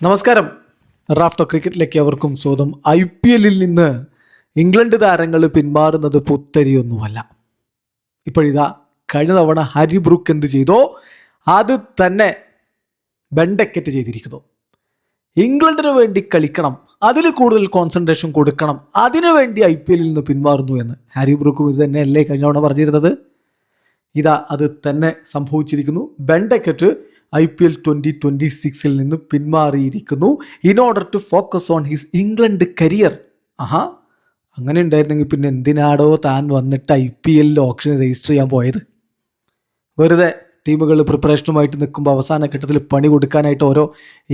നമസ്കാരം. റാഫ്റ്റോ ക്രിക്കറ്റിലേക്ക് അവർക്കും സ്വാഗതം. IPL നിന്ന് ഇംഗ്ലണ്ട് താരങ്ങൾ പിന്മാറുന്നത് പുത്തരിയൊന്നുമല്ല. ഇപ്പോഴിതാ കഴിഞ്ഞ തവണ ഹാരി ബ്രൂക്ക് എന്ത് ചെയ്തോ അത് തന്നെ ബെൻ ഡക്കറ്റ് ചെയ്തിരിക്കുന്നു. ഇംഗ്ലണ്ടിന് വേണ്ടി കളിക്കണം, അതിൽ കൂടുതൽ കോൺസെൻട്രേഷൻ കൊടുക്കണം, അതിനുവേണ്ടി IPL നിന്ന് പിന്മാറുന്നു എന്ന് ഹാരി ബ്രൂക്കും ഇത് തന്നെയല്ലേ കഴിഞ്ഞ തവണ പറഞ്ഞിരുന്നത്. ഇതാ അത് തന്നെ സംഭവിച്ചിരിക്കുന്നു. ബെൻ ഡക്കറ്റ് IPL 2026 നിന്ന് പിന്മാറിയിരിക്കുന്നു in order to focus on his England career. അങ്ങനെ ഉണ്ടായിരുന്നെങ്കിൽ പിന്നെ എന്തിനാടോ താൻ വന്നിട്ട് IPL ഓപ്ഷൻ രജിസ്റ്റർ ചെയ്യാൻ പോയത്? വെറുതെ ടീമുകൾ പ്രിപ്പറേഷനുമായിട്ട് നിൽക്കുമ്പോൾ അവസാന ഘട്ടത്തിൽ പണി കൊടുക്കാനായിട്ട് ഓരോ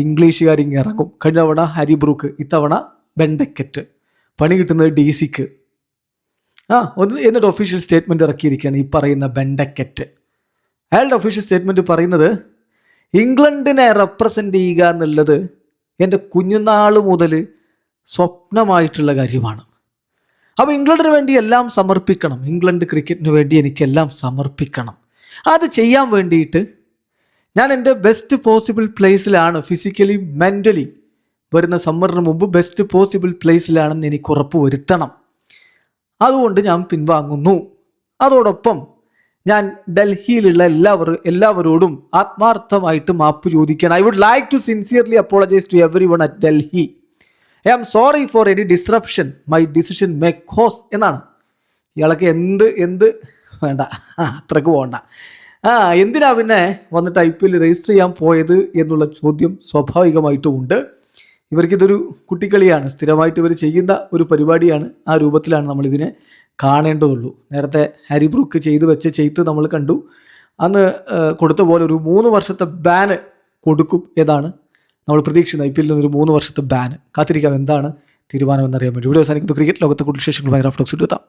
ഇംഗ്ലീഷുകാർ ഇങ്ങനെ ഇറങ്ങും. കഴിഞ്ഞ തവണ ഹാരി ബ്രൂക്ക്, ഇത്തവണ ബെൻ ഡക്കറ്റ്. പണി കിട്ടുന്നത് DC-ക്ക്. എന്നിട്ട് ഒഫീഷ്യൽ സ്റ്റേറ്റ്മെൻറ്റ് ഇറക്കിയിരിക്കുകയാണ് ഈ പറയുന്ന ബെൻ ഡക്കറ്റ്. അയാളുടെ ഒഫീഷ്യൽ സ്റ്റേറ്റ്മെൻറ്റ് പറയുന്നത്, ഇംഗ്ലണ്ടിനെ റെപ്രസെൻ്റ് ചെയ്യുക എന്നുള്ളത് എൻ്റെ കുഞ്ഞുനാൾ മുതൽ സ്വപ്നമായിട്ടുള്ള കാര്യമാണ്. അപ്പോൾ ഇംഗ്ലണ്ടിന് വേണ്ടി എല്ലാം സമർപ്പിക്കണം, ഇംഗ്ലണ്ട് ക്രിക്കറ്റിന് വേണ്ടി എനിക്കെല്ലാം സമർപ്പിക്കണം. അത് ചെയ്യാൻ വേണ്ടിയിട്ട് ഞാൻ എൻ്റെ ബെസ്റ്റ് പോസിബിൾ പ്ലേസിലാണ്, ഫിസിക്കലി മെൻ്റലി വരുന്ന സമ്മറിന് മുമ്പ് ബെസ്റ്റ് പോസിബിൾ പ്ലേസിലാണെന്ന് എനിക്ക് ഉറപ്പ് വരുത്തണം. അതുകൊണ്ട് ഞാൻ പിൻവാങ്ങുന്നു. അതോടൊപ്പം ഞാൻ ഡൽഹിയിലുള്ള എല്ലാവരോടും ആത്മാർത്ഥമായിട്ട് മാപ്പ് ചോദിക്കണം. I would like to sincerely apologise to everyone at Delhi. I am sorry for any disruption my decision may cause എന്നാണ്. ഇയാൾക്ക് എന്ത് വേണ്ട, അത്രക്ക് പോകണ്ട. എന്തിനാ പിന്നെ വന്നിട്ട് IPL രജിസ്റ്റർ ചെയ്യാൻ പോയത് എന്നുള്ള ചോദ്യം സ്വാഭാവികമായിട്ടും ഉണ്ട്. ഇവർക്കിതൊരു കുട്ടിക്കളിയാണ്, സ്ഥിരമായിട്ട് ഇവർ ചെയ്യുന്ന ഒരു പരിപാടിയാണ്. ആ രൂപത്തിലാണ് നമ്മളിതിനെ കാണേണ്ടതുള്ളൂ. നേരത്തെ ഹാരി ബ്രൂക്ക് ചെയ്ത് വെച്ച ചെയ്ത്ത് നമ്മൾ കണ്ടു. അന്ന് കൊടുത്ത പോലെ ഒരു 3 വർഷത്തെ ബാന് കൊടുക്കും ഏതാണ് നമ്മൾ പ്രതീക്ഷിക്കുന്നത്. IPL ഒരു 3 വർഷത്തെ ബാന് കാത്തിരിക്കാം, എന്താണ് തീരുമാനമെന്നറിയാൻ വേണ്ടി. വീഡിയോ അവസാനിക്കുന്നു. ക്രിക്കറ്റ് ലോകത്തെ കൂടുതൽ വിശേഷങ്ങളുമായി റാഫ്റ്റോ എത്താം.